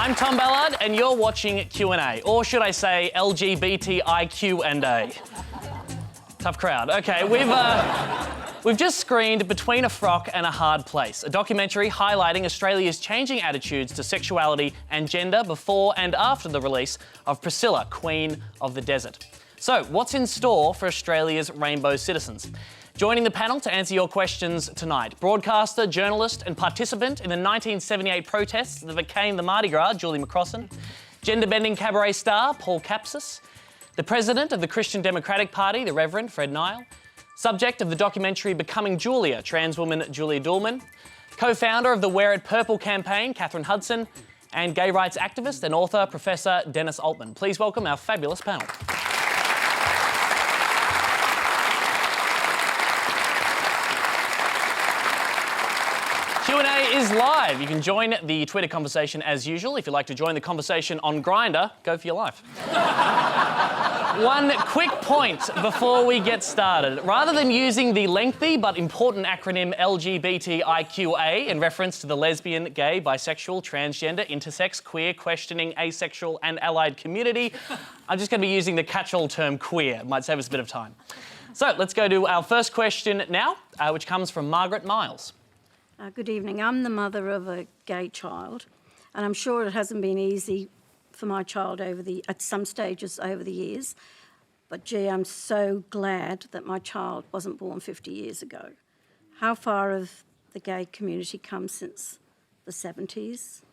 I'm Tom Ballard, and you're watching Q&A, or should I say LGBTIQ&A. Tough crowd. OK, we've just screened Between a Frock and a Hard Place, a documentary highlighting Australia's changing attitudes to sexuality and gender before and after the release of Priscilla, Queen of the Desert. So, what's in store for Australia's rainbow citizens? Joining the panel to answer your questions tonight, broadcaster, journalist and participant in the 1978 protests that became the Mardi Gras, Julie McCrossin, gender-bending cabaret star, Paul Capsis, the president of the Christian Democratic Party, the Reverend Fred Nile, subject of the documentary Becoming Julia, trans woman Julia Doulman, co-founder of the Wear It Purple campaign, Katherine Hudson, and gay rights activist and author, Professor Dennis Altman. Please welcome our fabulous panel. Q&A is live. You can join the Twitter conversation as usual. If you'd like to join the conversation on Grindr, go for your life. One quick point before we get started. Rather than using the lengthy but important acronym LGBTIQA in reference to the lesbian, gay, bisexual, transgender, intersex, queer, questioning, asexual and allied community, I'm just going to be using the catch-all term queer. It might save us a bit of time. So let's go to our first question now, which comes from Margaret Miles. Good evening. I'm the mother of a gay child, and I'm sure it hasn't been easy for my child at some stages over the years. But gee, I'm so glad that my child wasn't born 50 years ago. How far have the gay community come since the 70s?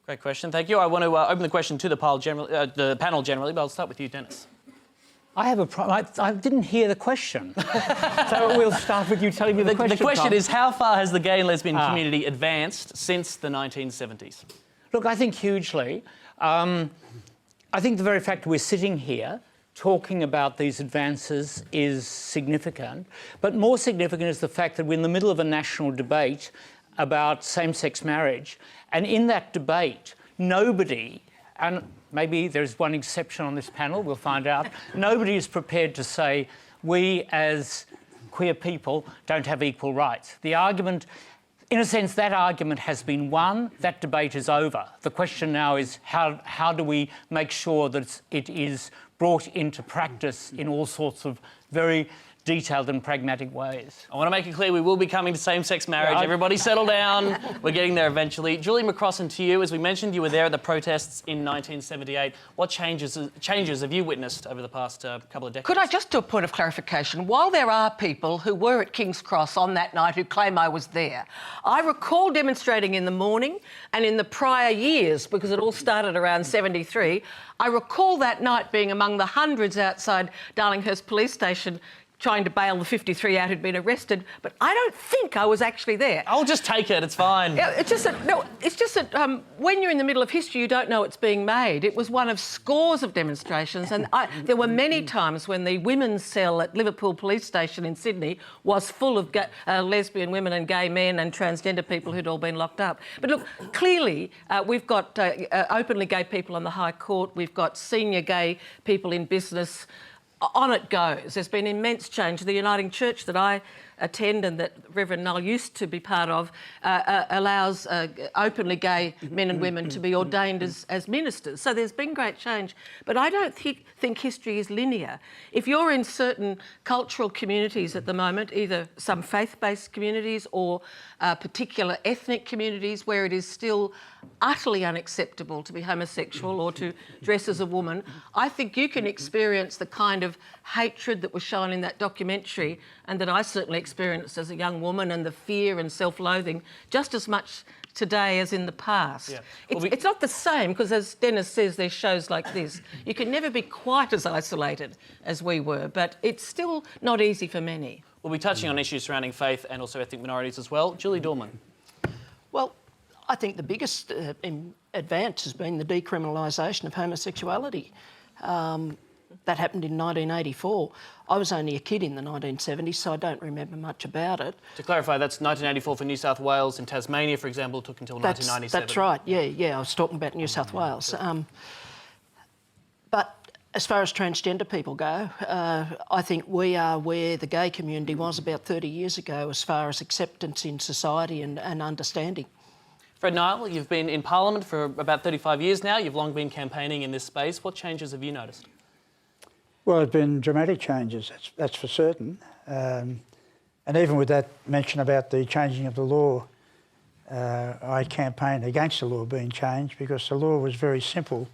Great question, thank you. I want to open the question to the panel generally, but I'll start with you, Dennis. I have a problem. I didn't hear the question. So we'll start with you telling me the question. The question is, how far has the gay and lesbian community advanced since the 1970s? Look, I think hugely. I think the very fact we're sitting here talking about these advances is significant, but more significant is the fact that we're in the middle of a national debate about same-sex marriage, and in that debate, nobody, and maybe there's one exception on this panel, we'll find out, nobody is prepared to say we as queer people don't have equal rights. The argument, in a sense, that argument has been won, that debate is over. The question now is how do we make sure that it is brought into practice in all sorts of very detailed and pragmatic ways. I want to make it clear we will be coming to same-sex marriage. Yeah, everybody settle down. We're getting there eventually. Julie McCrossin, to you. As we mentioned, you were there at the protests in 1978. What changes have you witnessed over the past couple of decades? Could I just do a point of clarification? While there are people who were at King's Cross on that night who claim I was there, I recall demonstrating in the morning and in the prior years, because it all started around 73, I recall that night being among the hundreds outside Darlinghurst Police Station trying to bail the 53 out who'd been arrested, but I don't think I was actually there. I'll just take it, it's fine. Yeah, it's just that when you're in the middle of history, you don't know it's being made. It was one of scores of demonstrations, and there were many times when the women's cell at Liverpool Police Station in Sydney was full of lesbian women and gay men and transgender people who'd all been locked up. But look, clearly, we've got openly gay people on the High Court, we've got senior gay people in business. On it goes. There's been immense change. The Uniting Church that I attend and that Reverend Nile used to be part of allows openly gay men and women to be ordained as ministers. So there's been great change. But I don't think history is linear. If you're in certain cultural communities at the moment, either some faith-based communities or particular ethnic communities where it is still utterly unacceptable to be homosexual or to dress as a woman, I think you can experience the kind of hatred that was shown in that documentary and that I certainly experienced as a young woman, and the fear and self-loathing just as much today as in the past. Yeah. It's not the same, because as Dennis says, there's shows like this. You can never be quite as isolated as we were, but it's still not easy for many. We'll be touching on issues surrounding faith and also ethnic minorities as well. Julie Doulman. Well, I think the biggest advance has been the decriminalisation of homosexuality. That happened in 1984. I was only a kid in the 1970s, so I don't remember much about it. To clarify, that's 1984 for New South Wales. In Tasmania, for example, it took until 1997. That's right, yeah, I was talking about New South Wales. But as far as transgender people go, I think we are where the gay community was about 30 years ago as far as acceptance in society and understanding. Fred Nile, you've been in Parliament for about 35 years now. You've long been campaigning in this space. What changes have you noticed? Well, there's been dramatic changes, that's for certain. And even with that mention about the changing of the law, I campaigned against the law being changed because the law was very simple.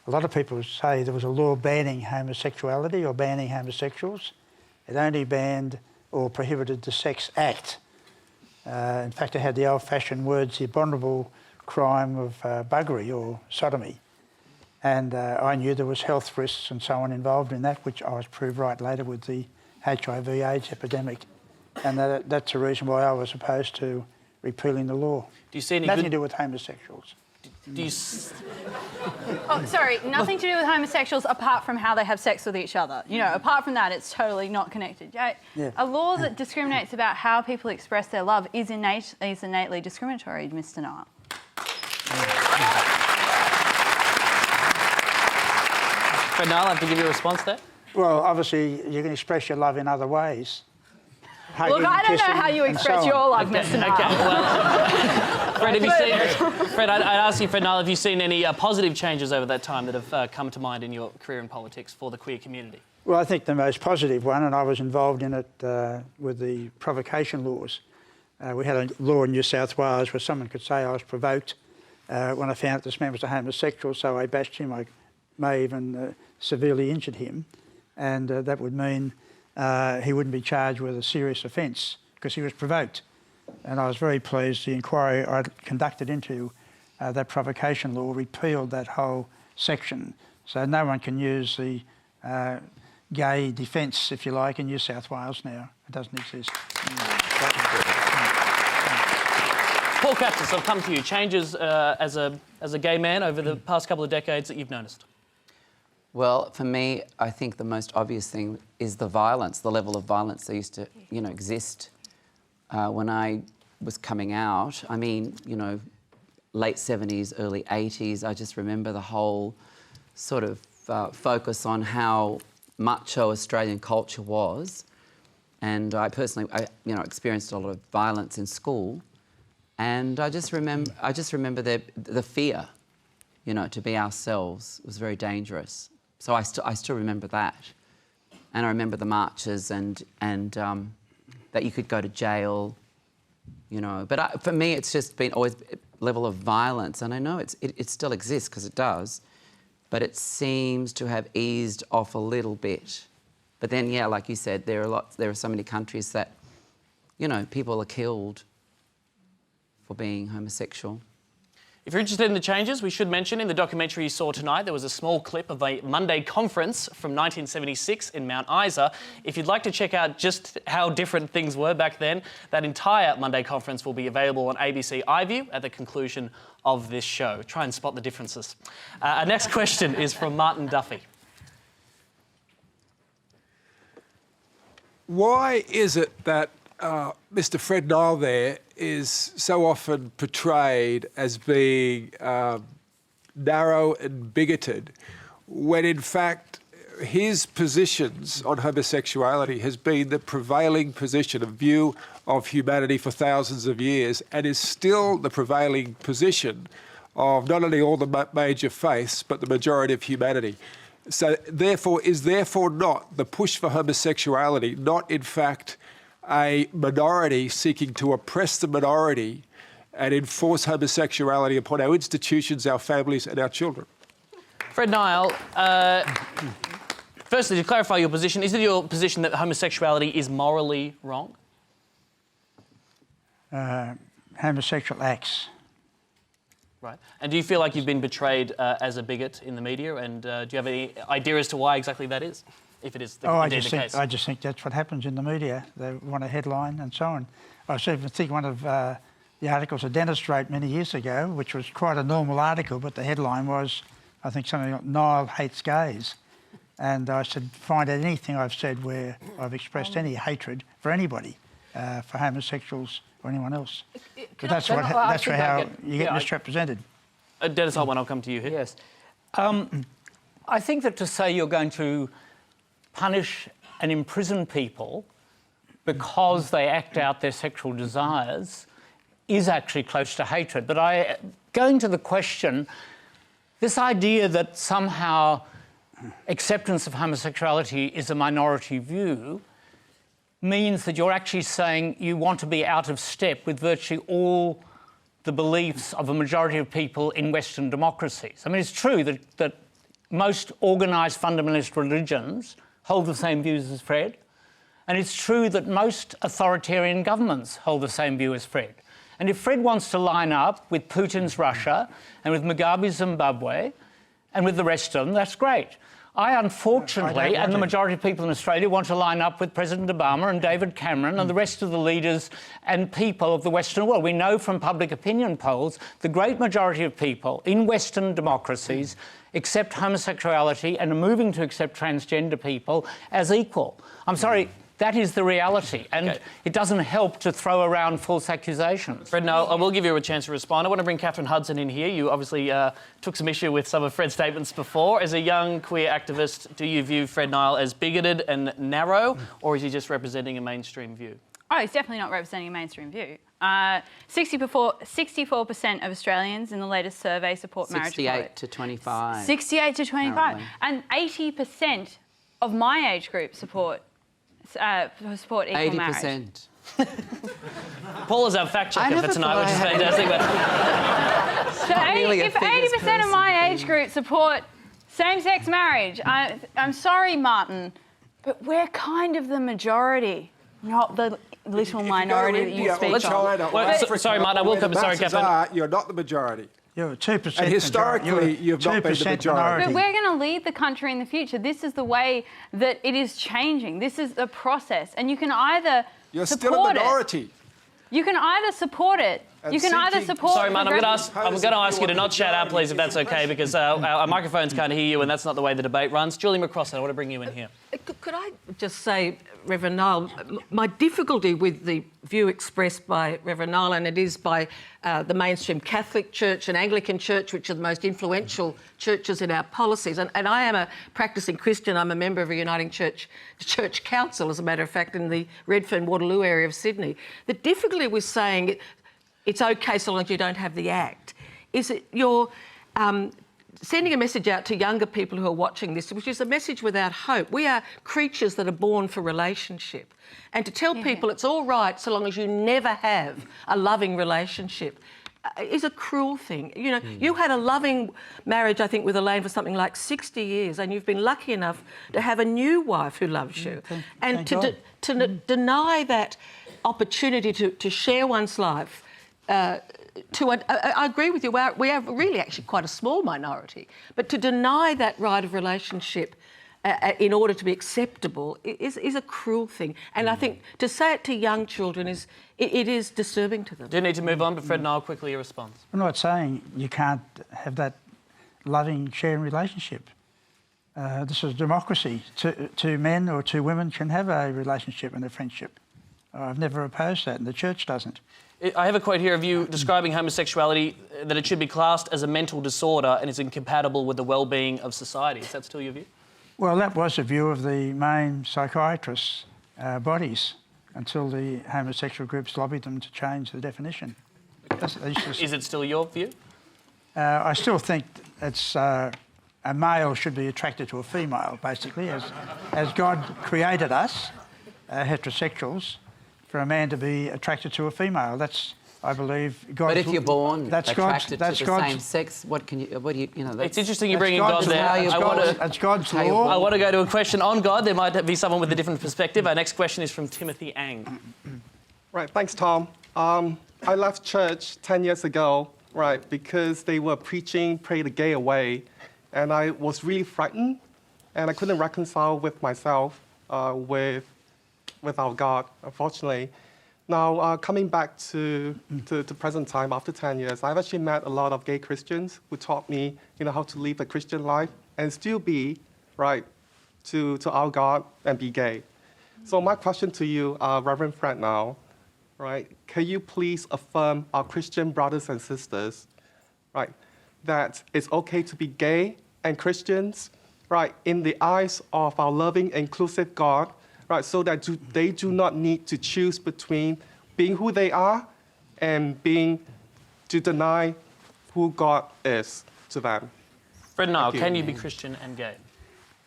A lot of people say there was a law banning homosexuality or banning homosexuals. It only banned or prohibited the sex act. In fact, it had the old-fashioned words, the abominable crime of buggery or sodomy. And I knew there was health risks and so on involved in that, which I was proved right later with the HIV/AIDS epidemic. And that's the reason why I was opposed to repealing the law. Do you see any Nothing to do with homosexuals. Do you... Oh, sorry, nothing to do with homosexuals apart from how they have sex with each other. You know, apart from that, it's totally not connected. Yeah. A law that discriminates about how people express their love is innately discriminatory, Mr. Nile. Fred Nile, I have to give you a response there. Well, obviously, you can express your love in other ways. Hugging, Look, I don't know kissing, how you and express so your on. love, Mr. Nile. Okay, well, Fred, have you seen... Fred, I'd ask you, Fred Nile, have you seen any positive changes over that time that have come to mind in your career in politics for the queer community? Well, I think the most positive one, and I was involved in it with the provocation laws. We had a law in New South Wales where someone could say I was provoked when I found out this man was a homosexual, so I bashed him. I may even severely injured him, and that would mean he wouldn't be charged with a serious offence because he was provoked. And I was very pleased the inquiry I conducted into that provocation law repealed that whole section. So no one can use the gay defence, if you like, in New South Wales now. It doesn't exist. Paul Capsis, I've come to you. Changes as a gay man over the past couple of decades that you've noticed? Well, for me, I think the most obvious thing is the violence, the level of violence that used to, exist when I was coming out. I mean, late 70s, early 80s, I just remember the whole sort of focus on how macho Australian culture was. And I personally, experienced a lot of violence in school. And I just remember the fear, to be ourselves was very dangerous. So I still remember that. And I remember the marches and that you could go to jail, But for me, it's just been always a level of violence. And I know it still exists because it does, but it seems to have eased off a little bit. But then, yeah, like you said, there are so many countries that, people are killed for being homosexual. If you're interested in the changes, we should mention in the documentary you saw tonight, there was a small clip of a Monday conference from 1976 in Mount Isa. If you'd like to check out just how different things were back then, that entire Monday conference will be available on ABC iView at the conclusion of this show. Try and spot the differences. Our next question is from Martin Duffy. Why is it that Mr. Fred Nile there is so often portrayed as being narrow and bigoted, when in fact his positions on homosexuality has been the prevailing position, a view of humanity for thousands of years, and is still the prevailing position of not only all the major faiths, but the majority of humanity. So therefore, is not the push for homosexuality not in fact a minority seeking to oppress the minority and enforce homosexuality upon our institutions, our families and our children? Fred Nile, firstly, to clarify your position, is it your position that homosexuality is morally wrong? Homosexual acts. Right. And do you feel like you've been betrayed as a bigot in the media? And do you have any idea as to why exactly that is, if it is indeed the case? I just think that's what happens in the media. They want a headline and so on. I even think one of the articles a dentist wrote many years ago, which was quite a normal article, but the headline was, I think, something like, "Nile hates gays." And I said, find out anything I've said where I've expressed any hatred for anybody, for homosexuals or anyone else. But that's how you get misrepresented. Dennis Altman, I'll come to you here. Yes. I think that to say you're going to punish and imprison people because they act out their sexual desires is actually close to hatred. But going to the question, this idea that somehow acceptance of homosexuality is a minority view means that you're actually saying you want to be out of step with virtually all the beliefs of a majority of people in Western democracies. I mean, it's true that most organised fundamentalist religions hold the same views as Fred, and it's true that most authoritarian governments hold the same view as Fred. And if Fred wants to line up with Putin's Russia and with Mugabe's Zimbabwe and with the rest of them, that's great. I unfortunately, and the majority of people in Australia, want to line up with President Obama and David Cameron and the rest of the leaders and people of the Western world. We know from public opinion polls the great majority of people in Western democracies accept homosexuality and are moving to accept transgender people as equal. I'm sorry, that is the reality, and it doesn't help to throw around false accusations. Fred, no, I will give you a chance to respond. I want to bring Katherine Hudson in here. You obviously took some issue with some of Fred's statements before. As a young queer activist, do you view Fred Nile as bigoted and narrow, or is he just representing a mainstream view? Oh, he's definitely not representing a mainstream view. 64% of Australians in the latest survey support marriage. 68 to 25. 68 to 25. Apparently. And 80% of my age group support equal 80%. marriage. Paul is our fact checker for tonight, which is fantastic. But So if 80% of my age group support same-sex marriage, I'm sorry, Martin, but we're kind of the majority, not the little minority that you speak of. Sorry, Martin, I will come. Sorry, Katherine. You're not the majority. You're 2%. And historically, you've not been the majority. But we're going to lead the country in the future. This is the way that it is changing. This is the process. And you can either You're support still a minority. You can either support it. You can either support... Sorry, Martin, I'm going to ask you to not shout out, please, if that's OK, because our microphones can't hear you and that's not the way the debate runs. Julie McCrossin, I want to bring you in here. Could I just say, Reverend Nile, my difficulty with the view expressed by Reverend Nile, and it is by the mainstream Catholic Church and Anglican Church, which are the most influential churches in our policies, and I am a practising Christian. I'm a member of a Uniting Church Council, as a matter of fact, in the Redfern-Waterloo area of Sydney. The difficulty with saying it's OK so long as you don't have the act is that you're sending a message out to younger people who are watching this, which is a message without hope. We are creatures that are born for relationship. And to tell people it's all right so long as you never have a loving relationship is a cruel thing. You know, you had a loving marriage, I think, with Elaine for something like 60 years, and you've been lucky enough to have a new wife who loves you. And to deny that opportunity to share one's life, I agree with you, we are really actually quite a small minority, but to deny that right of relationship in order to be acceptable is a cruel thing. And I think to say it to young children is disturbing to them. Do need to move on, but Fred Nile, quickly your response. I'm not saying you can't have that loving, sharing relationship. This is democracy. Two men or two women can have a relationship and a friendship. I've never opposed that, and the church doesn't. I have a quote here of you describing homosexuality, that it should be classed as a mental disorder and is incompatible with the well-being of society. Is that still your view? Well, that was the view of the main psychiatrists' bodies until the homosexual groups lobbied them to change the definition. Is it still your view? I still think it's a male should be attracted to a female, basically, as God created us, heterosexuals, for a man to be attracted to a female. That's, I believe, God. But if you're born attracted to the same sex, what do you know? It's interesting you bring in God there. That's God's law. I want to go to a question on God. There might be someone with a different perspective. Our next question is from Timothy Ang. Right, thanks, Tom. I left church 10 years ago, right, because they were preaching pray the gay away, and I was really frightened, and I couldn't reconcile with myself, with our God, unfortunately. Now, coming back to present time, after 10 years, I've actually met a lot of gay Christians who taught me, how to live a Christian life and still be, right, to our God and be gay. So my question to you, Reverend Fred Nile, right, can you please affirm our Christian brothers and sisters, right, that it's okay to be gay and Christians, right, in the eyes of our loving, inclusive God, right, so that they do not need to choose between being who they are and to deny who God is to them. Fred Nile, you. can you be Christian and gay?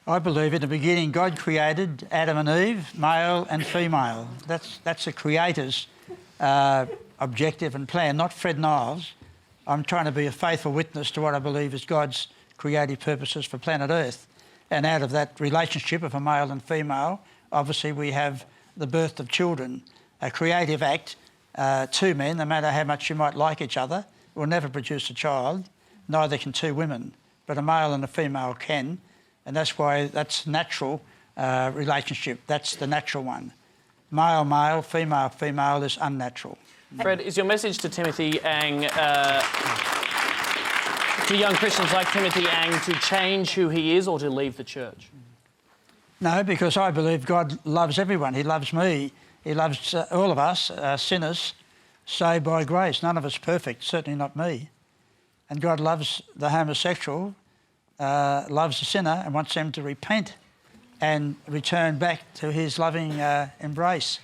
I believe in the beginning God created Adam and Eve, male and female. That's the Creator's objective and plan, not Fred Nile's. I'm trying to be a faithful witness to what I believe is God's creative purposes for planet Earth. And out of that relationship of a male and female, obviously we have the birth of children. A creative act, two men, no matter how much you might like each other, will never produce a child. Neither can two women, but a male and a female can. And that's why that's natural relationship. That's the natural one. Male, male, female, female is unnatural. Fred, is your message to Timothy Ang, to young Christians like Timothy Ang, to change who he is or to leave the church? No, because I believe God loves everyone. He loves me. He loves all of us, sinners, saved by grace. None of us perfect, certainly not me. And God loves the homosexual, loves the sinner and wants them to repent and return back to his loving embrace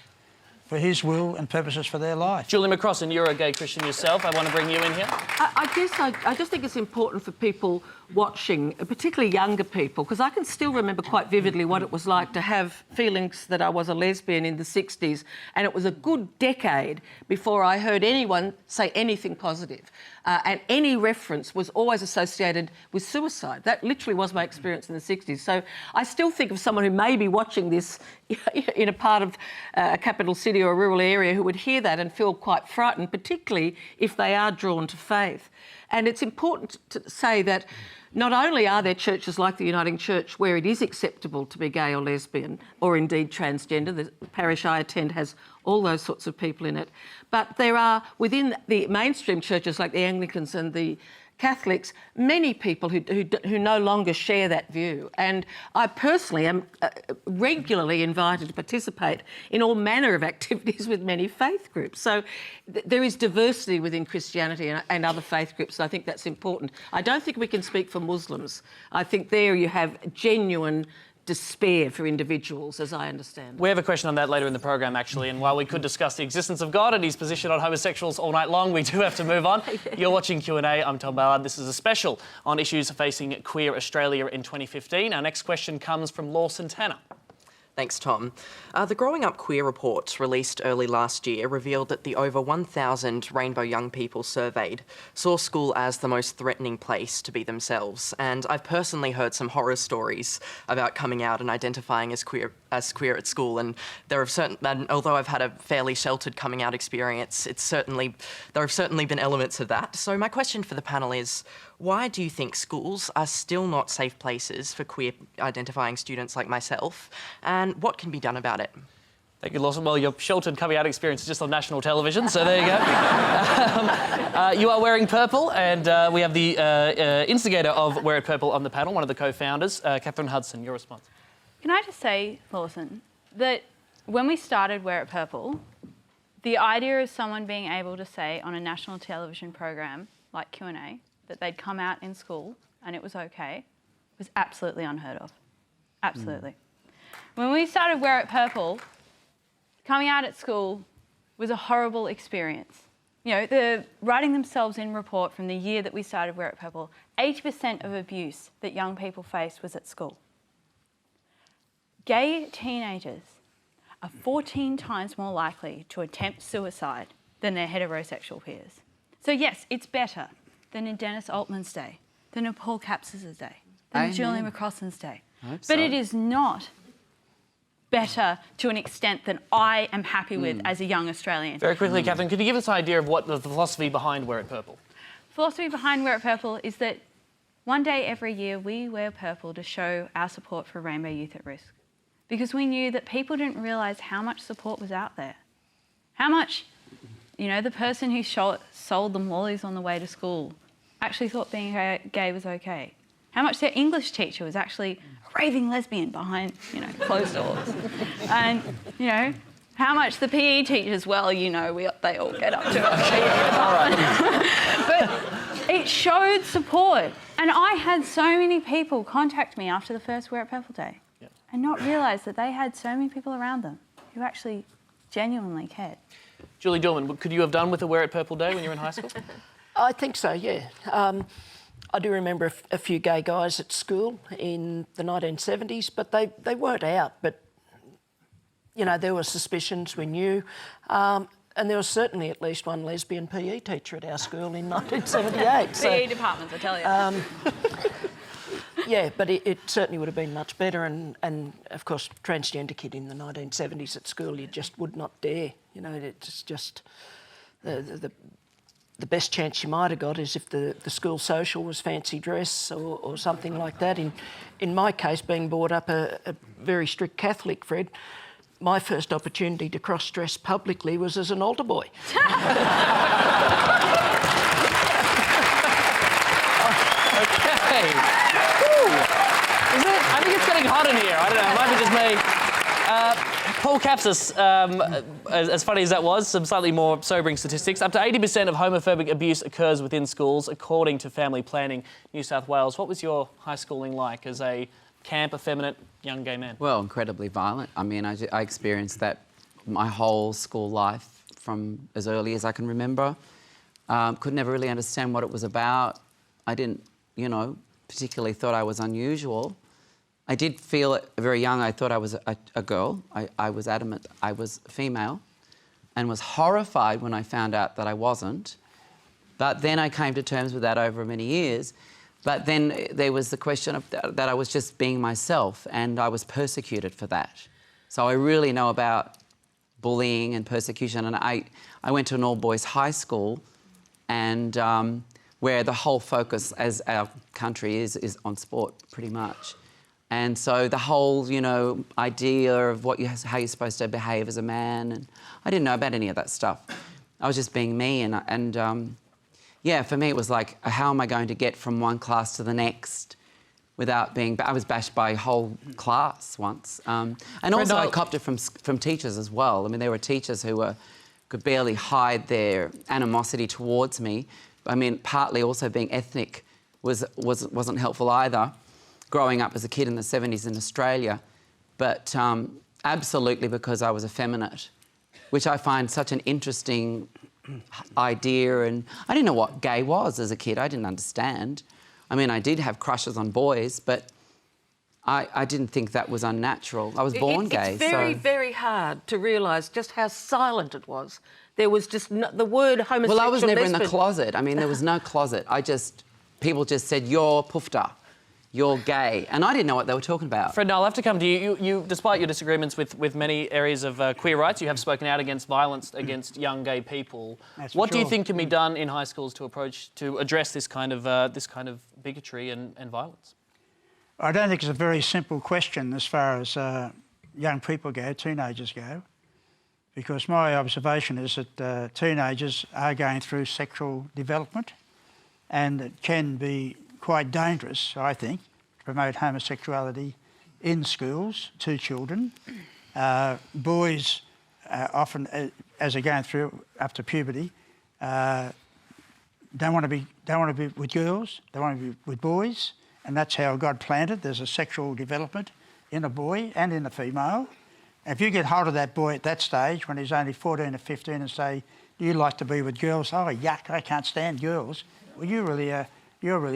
for his will and purposes for their life. Julie McCrossin, you're a gay Christian yourself. I want to bring you in here. I just think it's important for people watching, particularly younger people, because I can still remember quite vividly what it was like to have feelings that I was a lesbian in the 60s, and it was a good decade before I heard anyone say anything positive. And any reference was always associated with suicide. That literally was my experience in the 60s. So I still think of someone who may be watching this in a part of a capital city or a rural area who would hear that and feel quite frightened, particularly if they are drawn to faith. And it's important to say that not only are there churches like the Uniting Church where it is acceptable to be gay or lesbian or indeed transgender, the parish I attend has all those sorts of people in it, but there are within the mainstream churches like the Anglicans and the Catholics, many people who no longer share that view. And I personally am regularly invited to participate in all manner of activities with many faith groups. So there is diversity within Christianity and other faith groups, and I think that's important. I don't think we can speak for Muslims. I think there you have genuine despair for individuals, as I understand. We have a question on that later in the program, actually, and while we could discuss the existence of God and his position on homosexuals all night long, we do have to move on. You're watching Q&A. I'm Tom Ballard. This is a special on issues facing queer Australia in 2015. Our next question comes from Lawson Tanner. Thanks, Tom. The Growing Up Queer report, released early last year, revealed that the over 1,000 rainbow young people surveyed saw school as the most threatening place to be themselves. And I've personally heard some horror stories about coming out and identifying as queer at school. And although I've had a fairly sheltered coming out experience, there have certainly been elements of that. So my question for the panel is, why do you think schools are still not safe places for queer identifying students like myself? And what can be done about it? Thank you, Lawson. Well, your sheltered coming out experience is just on national television, so there you go. You are wearing purple, and we have the instigator of Wear It Purple on the panel, one of the co-founders, Katherine Hudson. Your response? Can I just say, Lawson, that when we started Wear It Purple, the idea of someone being able to say on a national television program like Q&A that they'd come out in school and it was okay was absolutely unheard of. Absolutely. When we started Wear It Purple, coming out at school was a horrible experience. You know, the writing themselves in report from the year that we started Wear It Purple, 80% of abuse that young people faced was at school. Gay teenagers are 14 times more likely to attempt suicide than their heterosexual peers. So yes, it's better than in Dennis Altman's day, than in Paul Capsis' day, than in Julie McCrossin's day. But it is not better to an extent than I am happy with as a young Australian. Very quickly, Katherine, could you give us an idea of what the philosophy behind Wear It Purple? Philosophy behind Wear It Purple is that one day every year we wear purple to show our support for rainbow youth at risk. Because we knew that people didn't realise how much support was out there. How much, you know, the person who sold them lollies on the way to school actually thought being gay was okay. How much their English teacher was actually a raving lesbian behind, you know, closed doors. And, you know, how much the PE teachers, well, you know, they all get up to it. But it showed support. And I had so many people contact me after the first Wear It Purple Day and not realise that they had so many people around them who actually genuinely cared. Julie Doulman, could you have done with a Wear It Purple Day when you were in high school? I think so, yeah. I do remember a few gay guys at school in the 1970s, but they weren't out. But, you know, there were suspicions, we knew. And there was certainly at least one lesbian PE teacher at our school in 1978. PE departments, I tell you. Yeah, but it certainly would have been much better. And of course, transgender kid in the 1970s at school, you just would not dare. You know, it's just the best chance you might have got is if the school social was fancy dress or something like that. In my case, being brought up a very strict Catholic, Fred, my first opportunity to cross-dress publicly was as an altar boy. Okay. Is it? I think it's getting hot in here. I don't know. It might be just me. Paul Capsis, as funny as that was, some slightly more sobering statistics. Up to 80% of homophobic abuse occurs within schools, according to Family Planning New South Wales. What was your high schooling like as a camp, effeminate young gay man? Well, incredibly violent. I mean, I experienced that my whole school life from as early as I can remember. Could never really understand what it was about. I didn't, you know, particularly thought I was unusual. I did feel it very young. I thought I was a girl. I was adamant I was female and was horrified when I found out that I wasn't. But then I came to terms with that over many years. But then there was the question of that I was just being myself and I was persecuted for that. So I really know about bullying and persecution. And I went to an all-boys high school and where the whole focus, as our country is on sport pretty much. And so the whole, you know, idea of how you're supposed to behave as a man, and I didn't know about any of that stuff. I was just being me and yeah, for me it was like, how am I going to get from one class to the next without being... I was bashed by a whole class once. And also I copped it from teachers as well. I mean, there were teachers who could barely hide their animosity towards me. I mean, partly also being ethnic wasn't helpful either, growing up as a kid in the 70s in Australia. But absolutely because I was effeminate, which I find such an interesting idea. And I didn't know what gay was as a kid. I didn't understand. I mean, I did have crushes on boys, but I didn't think that was unnatural. I was born gay. It's very, very hard to realise just how silent it was. There was just the word homosexual. Well, I was never in the lesbian. closet. I mean, there was no closet. People just said, you're poofta, you're gay. And I didn't know what they were talking about. Fred, Nile, I'll have to come to you. You, despite your disagreements with many areas of queer rights, you have spoken out against violence against young gay people. What do you think can be done in high schools to address this kind of bigotry and violence? I don't think it's a very simple question as far as young people go, teenagers go, because my observation is that teenagers are going through sexual development, and it can be quite dangerous, I think, to promote homosexuality in schools to children. Boys often, as they're going through up to puberty, don't want to be with girls. They want to be with boys, and that's how God planned it. There's a sexual development in a boy and in a female. If you get hold of that boy at that stage when he's only 14 or 15 and say, "Do you like to be with girls?" "Oh, yuck! I can't stand girls." "Well, you're really a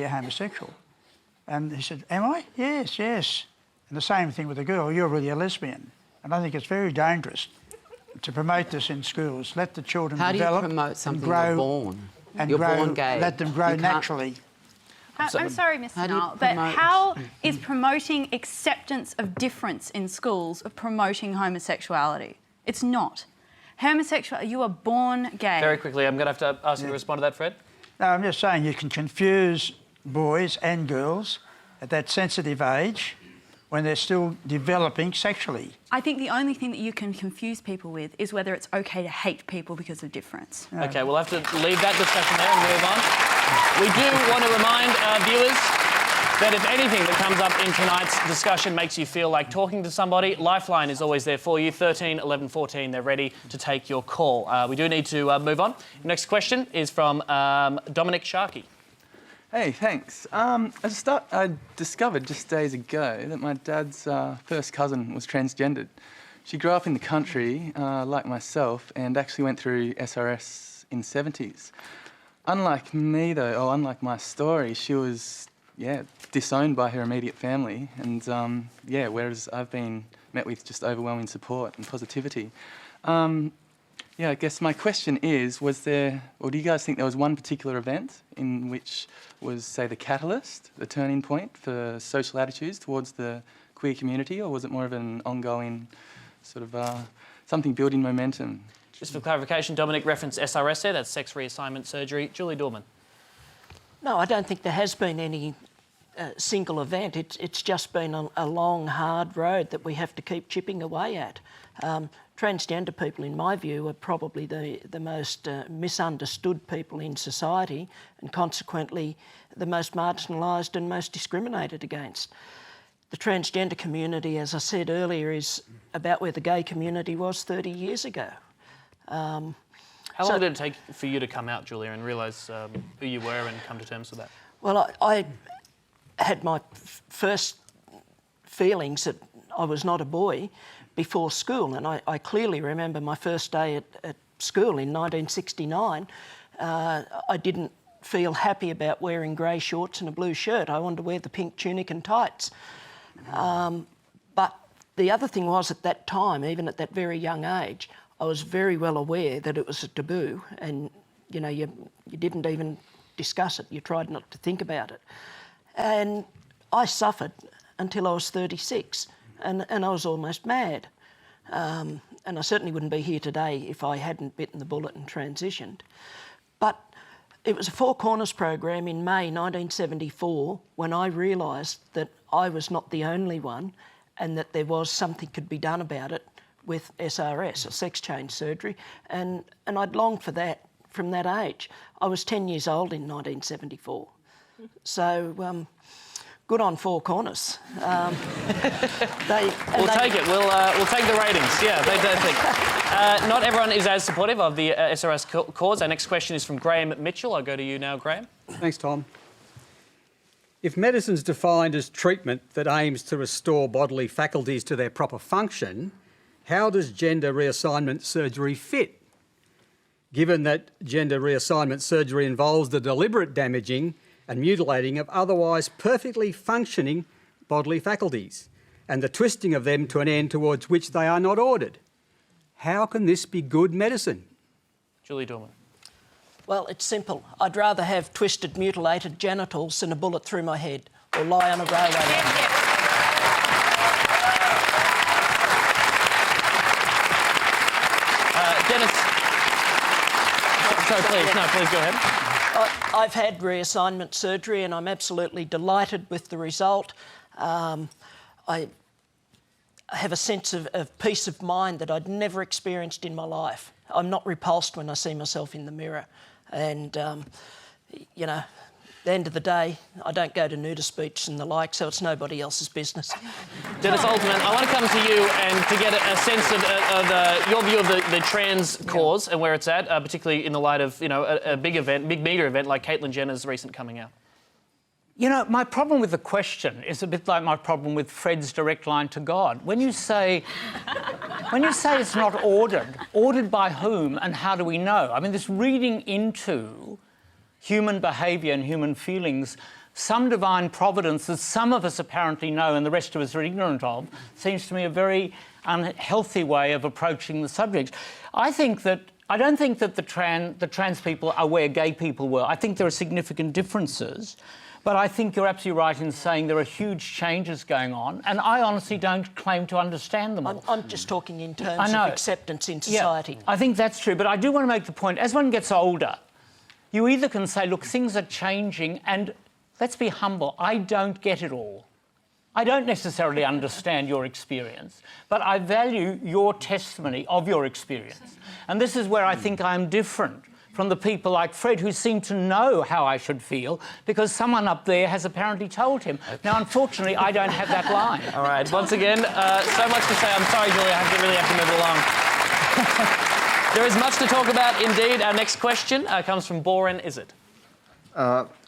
homosexual." And he said, "Am I?" "Yes, yes." And the same thing with a girl. "You're really a lesbian." And I think it's very dangerous to promote this in schools. Let the children How develop do you promote something and grow, you're born? and You're grow, born gay. let them grow naturally. I'm sorry, Mr. Nile, but promote- how is promoting acceptance of difference in schools of promoting homosexuality? It's not. You are born gay. Very quickly, I'm going to have to ask you to respond to that, Fred. No, I'm just saying you can confuse boys and girls at that sensitive age when they're still developing sexually. I think the only thing that you can confuse people with is whether it's okay to hate people because of difference. Okay, we'll have to leave that discussion there and move on. We do want to remind our viewers that if anything that comes up in tonight's discussion makes you feel like talking to somebody, Lifeline is always there for you, 13 11 14. They're ready to take your call. We do need to move on. Next question is from Dominic Sharkey. Hey, thanks. I discovered just days ago that my dad's first cousin was transgendered. she grew up in the country, like myself, and actually went through SRS in the 70s. Unlike me, though, or unlike my story, she was, disowned by her immediate family. And, whereas I've been met with just overwhelming support and positivity. I guess my question is, do you guys think there was one particular event in which was, say, the catalyst, the turning point for social attitudes towards the queer community, or was it more of an ongoing sort of something building momentum? Just for clarification, Dominic referenced SRS there, that's sex reassignment surgery. Julie Doulman. No, I don't think there has been any single event. It's just been a long, hard road that we have to keep chipping away at. Transgender people, in my view, are probably the most misunderstood people in society, and consequently the most marginalised and most discriminated against. The transgender community, as I said earlier, is about where the gay community was 30 years ago. How long did it take for you to come out, Julia, and realise who you were and come to terms with that? Well, I had my first feelings that I was not a boy before school, and I clearly remember my first day at school in 1969. I didn't feel happy about wearing grey shorts and a blue shirt. I wanted to wear the pink tunic and tights. But the other thing was, at that time, even at that very young age, I was very well aware that it was a taboo, and you didn't even discuss it. You tried not to think about it. And I suffered until I was 36, and I was almost mad. And I certainly wouldn't be here today if I hadn't bitten the bullet and transitioned. But it was a Four Corners program in May 1974 when I realised that I was not the only one, and that there was something could be done about it with SRS, or sex change surgery, and I'd longed for that from that age. I was 10 years old in 1974. So good on Four Corners. We'll take it. We'll take the ratings. Yeah, fantastic. Not everyone is as supportive of the SRS cause. Our next question is from Graham Mitchell. I'll go to you now, Graham. Thanks, Tom. If medicine's defined as treatment that aims to restore bodily faculties to their proper function, how does gender reassignment surgery fit? Given that gender reassignment surgery involves the deliberate damaging and mutilating of otherwise perfectly functioning bodily faculties, and the twisting of them to an end towards which they are not ordered. How can this be good medicine? Julie Doulman. Well, it's simple. I'd rather have twisted, mutilated genitals than a bullet through my head, or lie on a railway line. Dennis. Sorry, please. No, please go ahead. I've had reassignment surgery and I'm absolutely delighted with the result. I have a sense of peace of mind that I'd never experienced in my life. I'm not repulsed when I see myself in the mirror. And, at the end of the day, I don't go to nudist beach and the like, so it's nobody else's business. Dennis Altman, I want to come to you and to get a sense of your view of the trans cause and where it's at, particularly in the light of, a big media event like Caitlyn Jenner's recent coming out. My problem with the question is a bit like my problem with Fred's direct line to God. When you say it's not ordered by whom and how do we know? I mean, this reading into human behaviour and human feelings, some divine providence that some of us apparently know and the rest of us are ignorant of, seems to me a very unhealthy way of approaching the subject. I don't think that the trans people are where gay people were. I think there are significant differences. But I think you're absolutely right in saying there are huge changes going on, and I honestly don't claim to understand them all. I'm just talking in terms of acceptance in society. Yeah, I think that's true, but I do want to make the point, as one gets older, you either can say, look, things are changing, and let's be humble, I don't get it all. I don't necessarily understand your experience, but I value your testimony of your experience. And this is where I think I'm different from the people like Fred who seem to know how I should feel because someone up there has apparently told him. Now, unfortunately, I don't have that line. All right, once again, so much to say. I'm sorry, Julia, I really have to move along. There is much to talk about indeed. Our next question comes from Boran Izzet.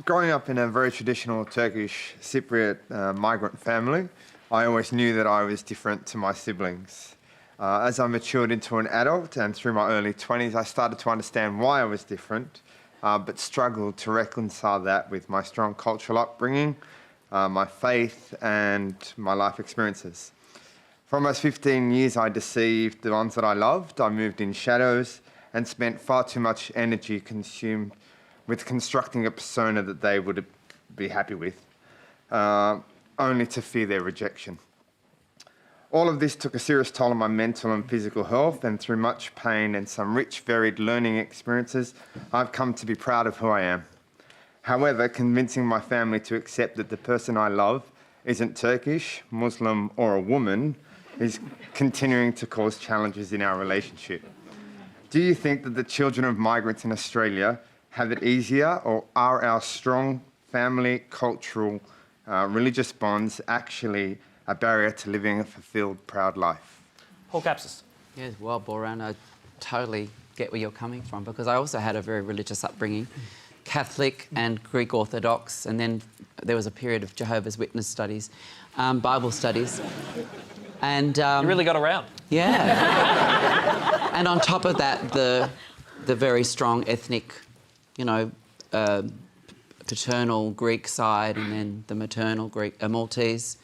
Growing up in a very traditional Turkish Cypriot migrant family, I always knew that I was different to my siblings. As I matured into an adult and through my early 20s, I started to understand why I was different, but struggled to reconcile that with my strong cultural upbringing, my faith, and my life experiences. For almost 15 years, I deceived the ones that I loved. I moved in shadows and spent far too much energy consumed with constructing a persona that they would be happy with, only to fear their rejection. All of this took a serious toll on my mental and physical health, and through much pain and some rich, varied learning experiences, I've come to be proud of who I am. However, convincing my family to accept that the person I love isn't Turkish, Muslim, or a woman is continuing to cause challenges in our relationship. Do you think that the children of migrants in Australia have it easier, or are our strong family, cultural, religious bonds actually a barrier to living a fulfilled, proud life? Paul Capsis. Yes, well, Boran, I totally get where you're coming from, because I also had a very religious upbringing, Catholic and Greek Orthodox, and then there was a period of Jehovah's Witness studies, Bible studies. And you really got around. Yeah. And on top of that, the very strong ethnic, paternal Greek side, and then the maternal Greek, Maltese.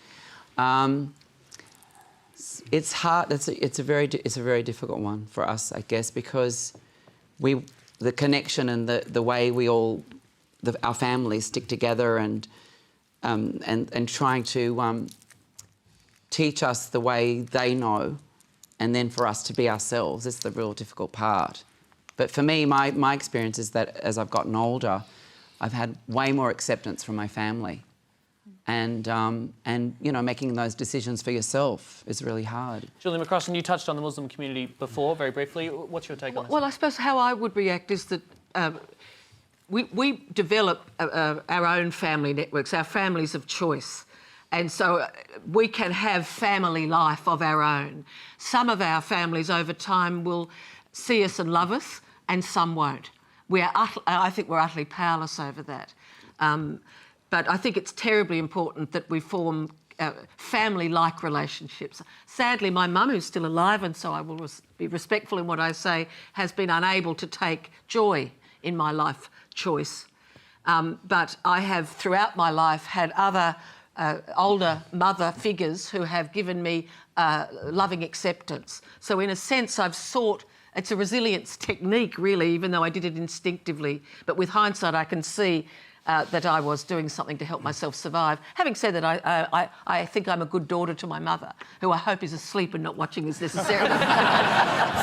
It's hard. It's a very difficult one for us, I guess, because the connection and the way we all, our families stick together and trying to teach us the way they know, and then for us to be ourselves is the real difficult part. But for me, my experience is that as I've gotten older, I've had way more acceptance from my family. And making those decisions for yourself is really hard. Julie McCrossin, you touched on the Muslim community before, very briefly. What's your take on this? Well, I suppose how I would react is that we develop our own family networks, our families of choice. And so we can have family life of our own. Some of our families over time will see us and love us, and some won't. I think we're utterly powerless over that. But I think it's terribly important that we form family-like relationships. Sadly, my mum, who's still alive, and so I will be respectful in what I say, has been unable to take joy in my life choice. But I have, throughout my life, had other older mother figures who have given me loving acceptance. So in a sense, I've sought, it's a resilience technique, really, even though I did it instinctively. But with hindsight, I can see that I was doing something to help myself survive. Having said that, I think I'm a good daughter to my mother, who I hope is asleep and not watching us necessarily.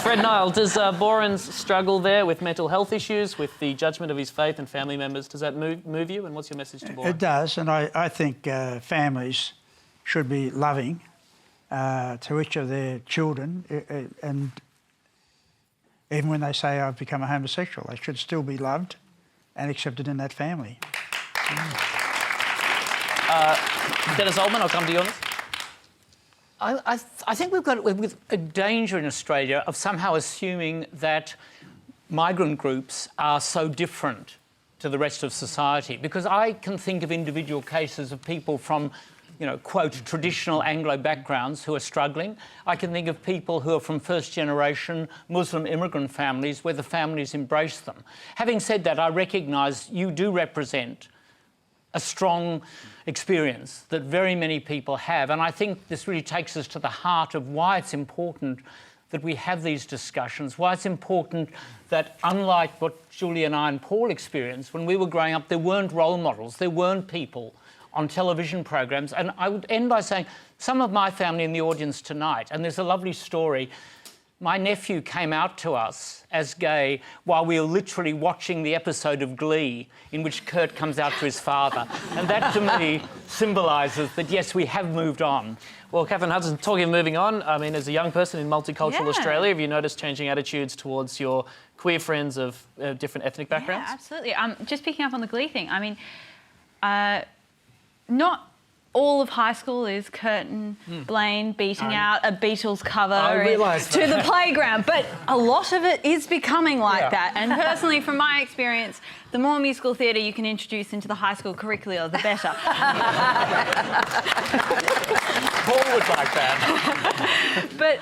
Fred Nile, does Boran's struggle there with mental health issues, with the judgment of his faith and family members, does that move you? And what's your message to Boran? It does, and I think families should be loving to each of their children, and even when they say I've become a homosexual, they should still be loved and accepted in that family. Dennis Altman, I'll come to you on this. I think we've got a danger in Australia of somehow assuming that migrant groups are so different to the rest of society, because I can think of individual cases of people from, quote, traditional Anglo backgrounds who are struggling. I can think of people who are from first-generation Muslim immigrant families where the families embrace them. Having said that, I recognise you do represent a strong experience that very many people have, and I think this really takes us to the heart of why it's important that we have these discussions, why it's important that, unlike what Julie and I and Paul experienced, when we were growing up, there weren't role models, there weren't people on television programs. And I would end by saying some of my family in the audience tonight, and there's a lovely story. My nephew came out to us as gay while we were literally watching the episode of Glee in which Kurt comes out to his father. And that, to me, symbolises that, yes, we have moved on. Well, Katherine Hudson, talking of moving on, I mean, as a young person in multicultural Australia, have you noticed changing attitudes towards your queer friends of different ethnic backgrounds? Yeah, absolutely. Just picking up on the Glee thing, I mean, not all of high school is Kurt and Blaine beating out a Beatles cover to the playground, but a lot of it is becoming like that. And personally, from my experience, the more musical theatre you can introduce into the high school curricula, the better. Paul would like that. But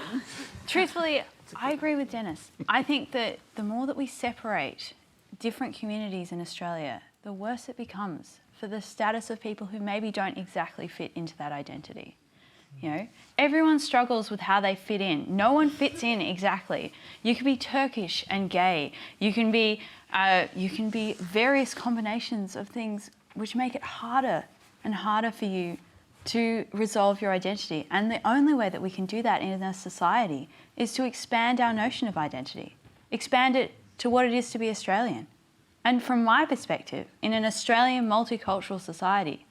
Truthfully, I agree with Dennis. I think that the more that we separate different communities in Australia, the worse it becomes for the status of people who maybe don't exactly fit into that identity. You know, everyone struggles with how they fit in. No one fits in exactly. You can be Turkish and gay. You can be various combinations of things which make it harder and harder for you to resolve your identity. And the only way that we can do that in a society is to expand our notion of identity, expand it to what it is to be Australian. And from my perspective, in an Australian multicultural society,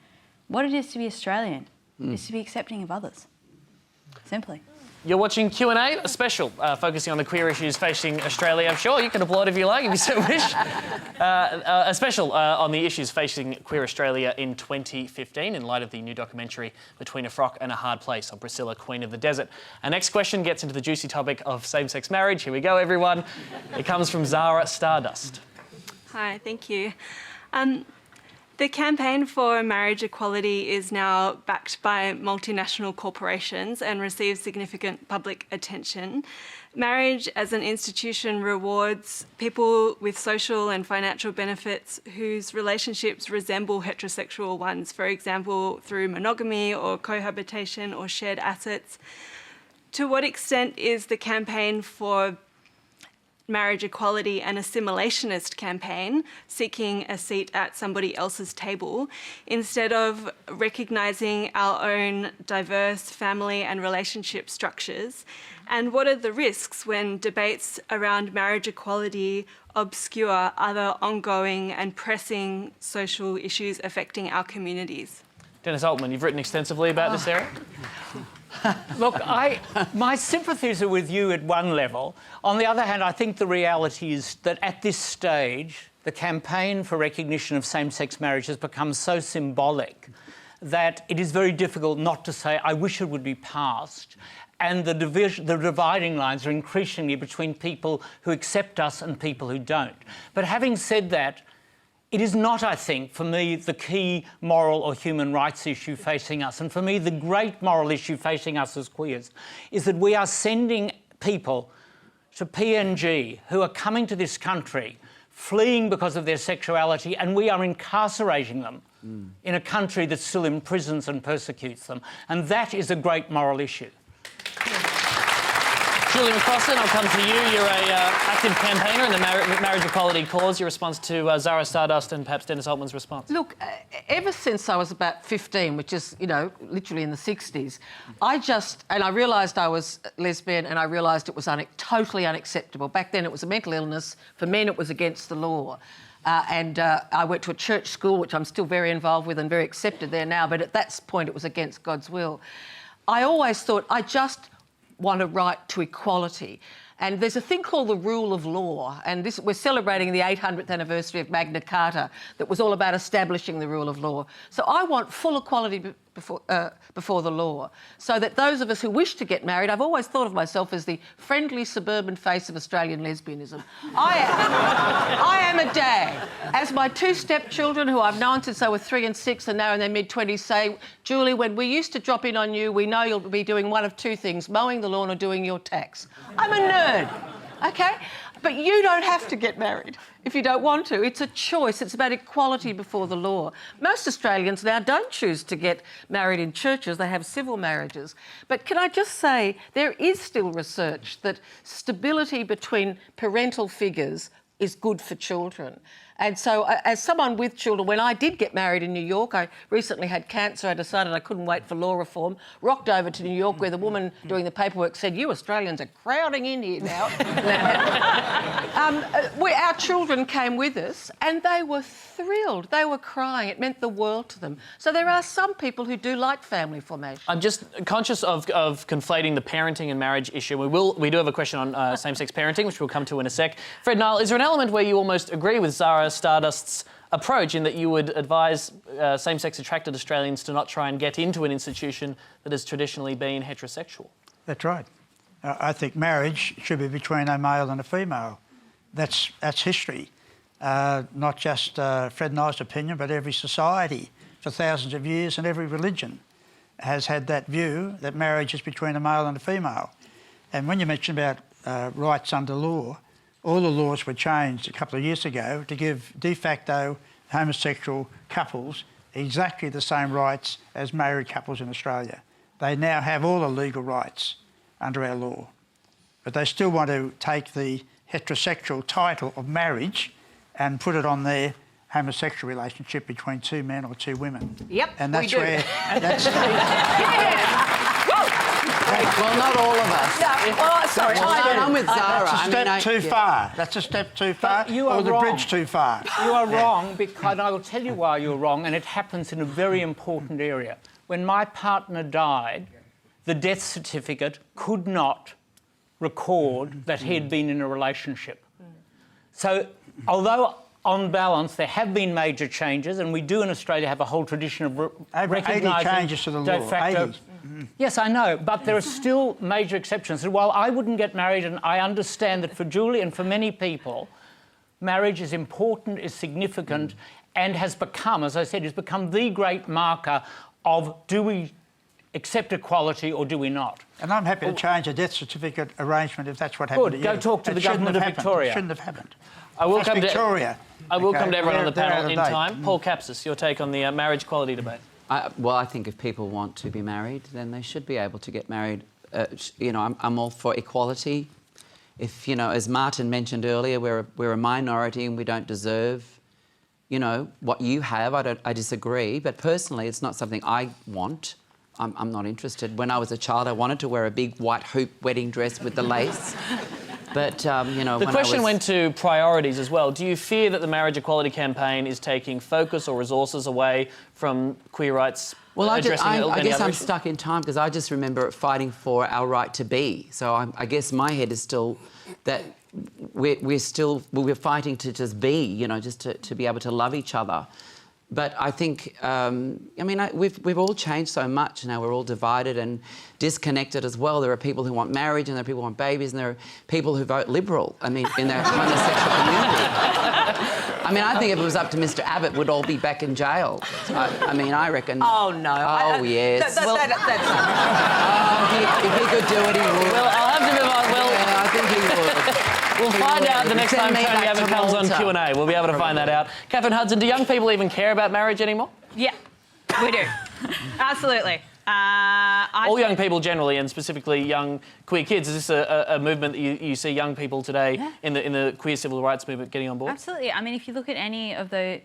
what it is to be Australian is to be accepting of others, simply. You're watching Q&A, a special focusing on the queer issues facing Australia. I'm sure you can applaud if you like, if you so wish. A special on the issues facing queer Australia in 2015 in light of the new documentary Between a Frock and a Hard Place on Priscilla, Queen of the Desert. Our next question gets into the juicy topic of same-sex marriage. Here we go, everyone. It comes from Zara Stardust. Hi, thank you. The campaign for marriage equality is now backed by multinational corporations and receives significant public attention. Marriage as an institution rewards people with social and financial benefits whose relationships resemble heterosexual ones, for example, through monogamy or cohabitation or shared assets. To what extent is the campaign for marriage equality an assimilationist campaign seeking a seat at somebody else's table instead of recognising our own diverse family and relationship structures? And what are the risks when debates around marriage equality obscure other ongoing and pressing social issues affecting our communities? Dennis Altman, you've written extensively about this area. Look, my sympathies are with you at one level. On the other hand, I think the reality is that at this stage, the campaign for recognition of same-sex marriage has become so symbolic that it is very difficult not to say, I wish it would be passed. And the dividing lines are increasingly between people who accept us and people who don't. But having said that, it is not, I think, for me, the key moral or human rights issue facing us. And for me, the great moral issue facing us as queers is that we are sending people to PNG who are coming to this country, fleeing because of their sexuality, and we are incarcerating them in a country that still imprisons and persecutes them. And that is a great moral issue. Julie McCrossin, I'll come to you. You're an active campaigner in the marriage equality cause. Your response to Zara Stardust and perhaps Dennis Altman's response? Look, ever since I was about 15, which is, you know, literally in the 60s, I realised I was lesbian and I realised it was totally unacceptable. Back then it was a mental illness. For men it was against the law. I went to a church school, which I'm still very involved with and very accepted there now, but at that point it was against God's will. I always thought I just want a right to equality. And there's a thing called the rule of law, and we're celebrating the 800th anniversary of Magna Carta that was all about establishing the rule of law. So I want full equality before the law, so that those of us who wish to get married, I've always thought of myself as the friendly suburban face of Australian lesbianism. I am a dad. As my two stepchildren, who I've known since they were 3 and 6 and now in their mid-20s, say, Julie, when we used to drop in on you, we know you'll be doing one of two things, mowing the lawn or doing your tax. I'm a nerd, OK? But you don't have to get married if you don't want to. It's a choice. It's about equality before the law. Most Australians now don't choose to get married in churches. They have civil marriages. But can I just say, there is still research that stability between parental figures is good for children. And so as someone with children, when I did get married in New York, I recently had cancer, I decided I couldn't wait for law reform, rocked over to New York where the woman doing the paperwork said, you Australians are crowding in here now. Our children came with us and they were thrilled. They were crying. It meant the world to them. So there are some people who do like family formation. I'm just conscious of conflating the parenting and marriage issue. We do have a question on same-sex parenting, which we'll come to in a sec. Fred, Nile, is there an element where you almost agree with Zara Stardust's approach in that you would advise same-sex attracted Australians to not try and get into an institution that has traditionally been heterosexual? That's right. I think marriage should be between a male and a female. That's history. Not just Fred Nile's opinion, but every society for thousands of years and every religion has had that view that marriage is between a male and a female. And when you mentioned about rights under law, all the laws were changed a couple of years ago to give de facto homosexual couples exactly the same rights as married couples in Australia. They now have all the legal rights under our law, but they still want to take the heterosexual title of marriage and put it on their homosexual relationship between two men or two women. Yep, and that's we do. where that's Well, not all of us. Oh, sorry. I'm with Zara. That's a I step mean, too far. That's a step too far, you are or the wrong. bridge too far. You are wrong, because I will tell you why you're wrong, and it happens in a very important area. When my partner died, the death certificate could not record that he had been in a relationship. So, although on balance there have been major changes, and we do in Australia have a whole tradition of recognising 80 changes to the de law, facto. 80. Yes, I know, but there are still major exceptions. And while I wouldn't get married, and I understand that for Julie and for many people, marriage is important, is significant, and has become, as I said, has become the great marker of do we accept equality or do we not? And I'm happy to change a death certificate arrangement if that's what happened to you. Go talk to It the shouldn't government of have happened. Victoria. It shouldn't have happened. I will That's come Victoria. I will come Okay, to everyone on the they're panel out in of date. time. Paul Capsis, your take on the marriage equality debate. Well, I think if people want to be married, then they should be able to get married. I'm all for equality. If, as Martin mentioned earlier, we're a minority and we don't deserve, what you have. I disagree. But personally, it's not something I want. I'm not interested. When I was a child, I wanted to wear a big white hoop wedding dress with the lace. But, The question went to priorities as well. Do you fear that the marriage equality campaign is taking focus or resources away from queer rights? Well, I addressing guess other I'm issues? stuck in time because I just remember fighting for our right to be. So I guess my head is still that we're fighting to just be, just to be able to love each other. But I think, we've all changed so much now. We're all divided and disconnected as well. There are people who want marriage and there are people who want babies and there are people who vote Liberal, in their homosexual community. I think if it was up to Mr Abbott, we'd all be back in jail. I reckon... Oh, no. Oh, yes. That's if he could do it, he would. Well, I'll have to move on. Well, yeah, I think he would. We'll find out the next Send time me Tony back Abbott to comes on Malta. Q&A. We'll be able to find that out. Katherine, Hudson, do young people even care about marriage anymore? Yeah, we do. Absolutely. All young people generally, and specifically young queer kids. Is this a movement that you see young people today in the queer civil rights movement getting on board? Absolutely. If you look at any of the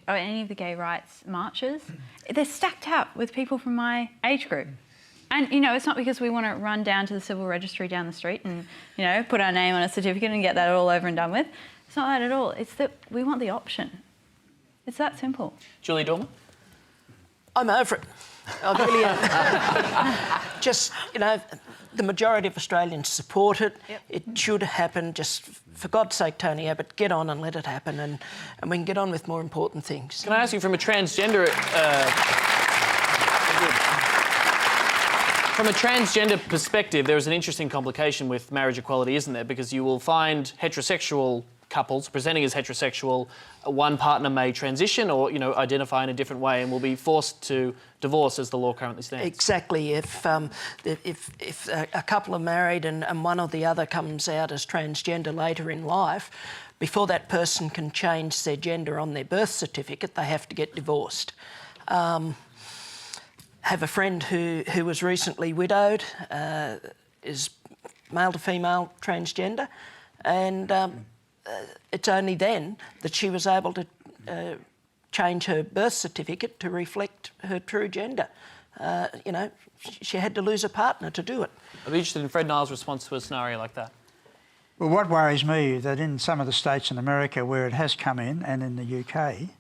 gay rights marches, they're stacked up with people from my age group. And, it's not because we want to run down to the civil registry down the street and, put our name on a certificate and get that all over and done with. It's not that at all. It's that we want the option. It's that simple. Julie Doulman? I'm over it. I really am. Just, the majority of Australians support it. Yep. It should happen. Just, for God's sake, Tony Abbott, get on and let it happen and we can get on with more important things. Can I ask you from a transgender... From a transgender perspective, there is an interesting complication with marriage equality, isn't there? Because you will find heterosexual couples presenting as heterosexual, one partner may transition or, identify in a different way and will be forced to divorce as the law currently stands. Exactly. If a couple are married and one or the other comes out as transgender later in life, before that person can change their gender on their birth certificate, they have to get divorced. Have a friend who was recently widowed, is male to female transgender, and it's only then that she was able to change her birth certificate to reflect her true gender. She had to lose a partner to do it. I'd be interested in Fred Nile's response to a scenario like that. Well, what worries me is that in some of the states in America where it has come in, and in the UK,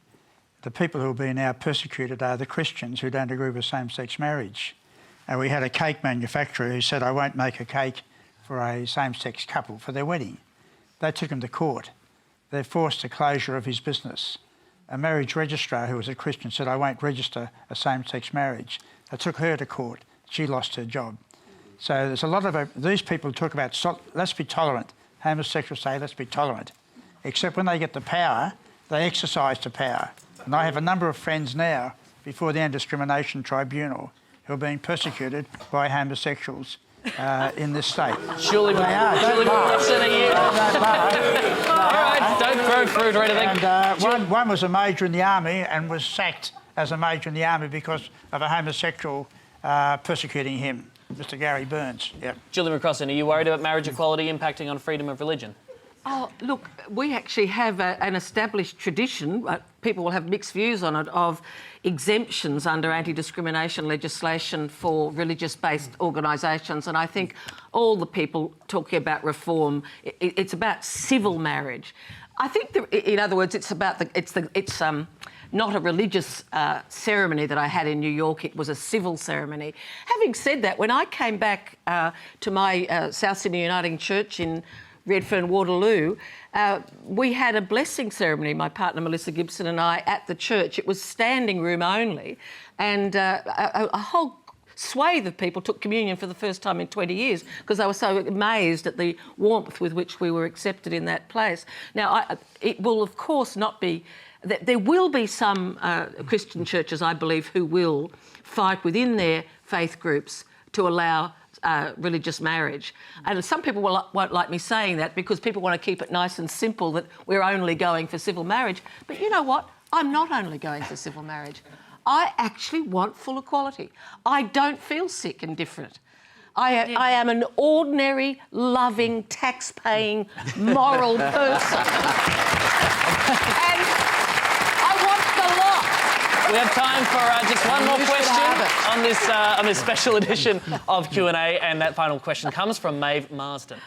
the people who are being now persecuted are the Christians who don't agree with same-sex marriage. And we had a cake manufacturer who said, I won't make a cake for a same-sex couple for their wedding. They took him to court. They forced the closure of his business. A marriage registrar who was a Christian said, I won't register a same-sex marriage. They took her to court. She lost her job. So there's a lot of... These people talk about, let's be tolerant. Homosexuals say, let's be tolerant. Except when they get the power, they exercise the power. And I have a number of friends now before the Anti-Discrimination Tribunal who are being persecuted by homosexuals in this state. Julie McCrossin, are you? All right, don't throw fruit or anything. And one was a major in the army and was sacked as a major in the army because of a homosexual persecuting him, Mr. Gary Burns. Yep. Julie McCrossin, are you worried about marriage equality impacting on freedom of religion? Oh, look, we actually have an established tradition, people will have mixed views on it, of exemptions under anti-discrimination legislation for religious-based organisations, and I think all the people talking about reform, it's about civil marriage. I think, in other words, it's about it's not a religious ceremony that I had in New York, it was a civil ceremony. Having said that, when I came back to my South Sydney Uniting Church in Redfern, Waterloo, we had a blessing ceremony, my partner Melissa Gibson and I, at the church. It was standing room only, and a whole swathe of people took communion for the first time in 20 years because they were so amazed at the warmth with which we were accepted in that place. Now, it will, of course, not be... There will be some Christian churches, I believe, who will fight within their faith groups to allow religious marriage. And some people won't like me saying that because people want to keep it nice and simple that we're only going for civil marriage. But you know what? I'm not only going for civil marriage. I actually want full equality. I don't feel sick and different. I am an ordinary, loving, tax-paying, moral person. And I want the lot. We have time for just one more question on this special edition of Q&A, and that final question comes from Maeve Marsden.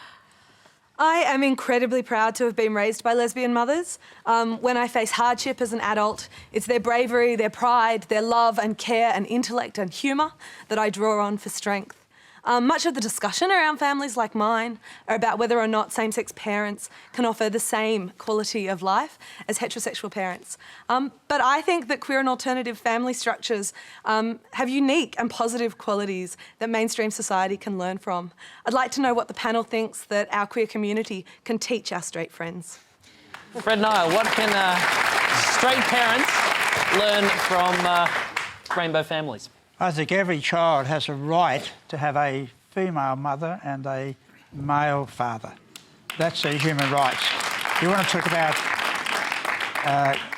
I am incredibly proud to have been raised by lesbian mothers. When I face hardship as an adult, it's their bravery, their pride, their love and care and intellect and humour that I draw on for strength. Much of the discussion around families like mine are about whether or not same-sex parents can offer the same quality of life as heterosexual parents. But I think that queer and alternative family structures have unique and positive qualities that mainstream society can learn from. I'd like to know what the panel thinks that our queer community can teach our straight friends. Fred Nile, what can straight parents learn from rainbow families? I think every child has a right to have a female mother and a male father. That's their human rights. If you want to talk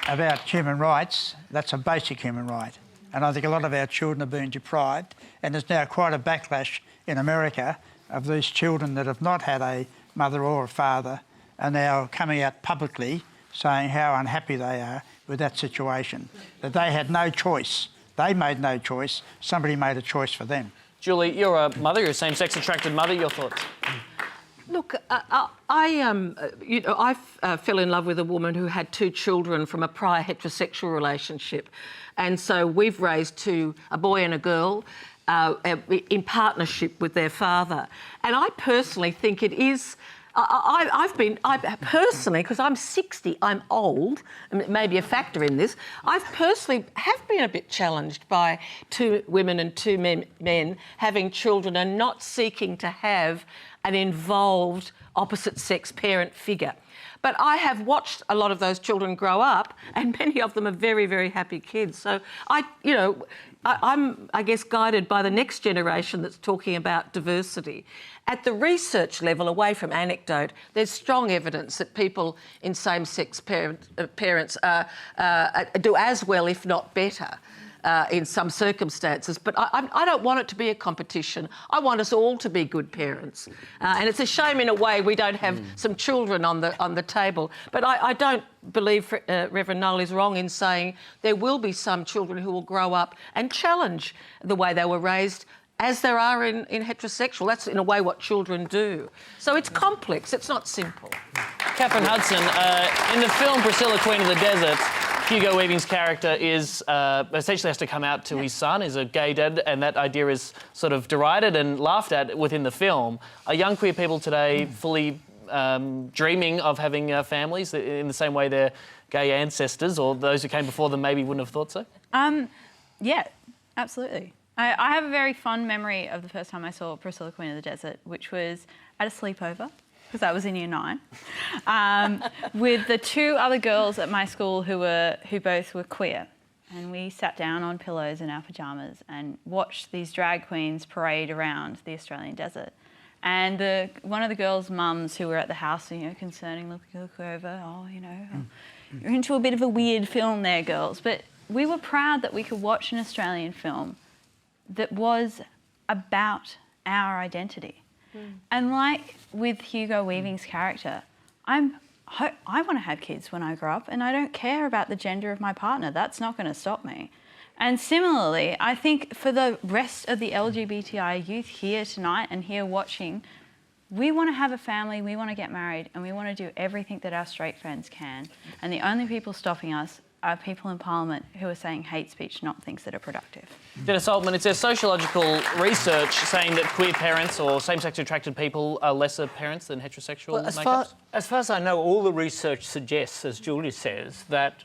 about human rights, that's a basic human right. And I think a lot of our children are being deprived, and there's now quite a backlash in America of these children that have not had a mother or a father are now coming out publicly saying how unhappy they are with that situation, that they had no choice. They made no choice. Somebody made a choice for them. Julie, you're a mother. You're a same-sex attracted mother. Your thoughts? Look, I fell in love with a woman who had 2 children from a prior heterosexual relationship, and so we've raised a boy and a girl in partnership with their father. And I personally think it is. I personally, because I'm 60, I'm old, and it may be a factor in this, I personally have been a bit challenged by 2 women and 2 men having children and not seeking to have an involved opposite-sex parent figure. But I have watched a lot of those children grow up, and many of them are very, very happy kids. So I'm, I guess, guided by the next generation that's talking about diversity. At the research level, away from anecdote, there's strong evidence that people in same-sex parents do as well, if not better, in some circumstances. But I don't want it to be a competition. I want us all to be good parents. And it's a shame, in a way, we don't have some children on the table. But I don't believe Reverend Nile is wrong in saying there will be some children who will grow up and challenge the way they were raised, as there are in heterosexual. That's, in a way, what children do. So it's complex, it's not simple. Katherine Hudson, in the film Priscilla, Queen of the Desert, Hugo Weaving's character is essentially has to come out to his son, is a gay dad, and that idea is sort of derided and laughed at within the film. Are young queer people today fully dreaming of having families in the same way their gay ancestors or those who came before them maybe wouldn't have thought so? Yeah, absolutely. I have a very fond memory of the first time I saw Priscilla, Queen of the Desert, which was at a sleepover, because I was in Year 9, with the 2 other girls at my school who both were queer. and we sat down on pillows in our pyjamas and watched these drag queens parade around the Australian desert. And one of the girls' mums who were at the house, concerning, look over, you're into a bit of a weird film there, girls. But we were proud that we could watch an Australian film that was about our identity. And like with Hugo Weaving's character, I want to have kids when I grow up, and I don't care about the gender of my partner. That's not going to stop me. And similarly, I think for the rest of the LGBTI youth here tonight and here watching, we want to have a family, we want to get married, and we want to do everything that our straight friends can. And the only people stopping us are people in Parliament who are saying hate speech, not things that are productive. Dennis Altman, it's a sociological research saying that queer parents or same-sex attracted people are lesser parents than heterosexual makeups. As far as I know, all the research suggests, as Julie says, that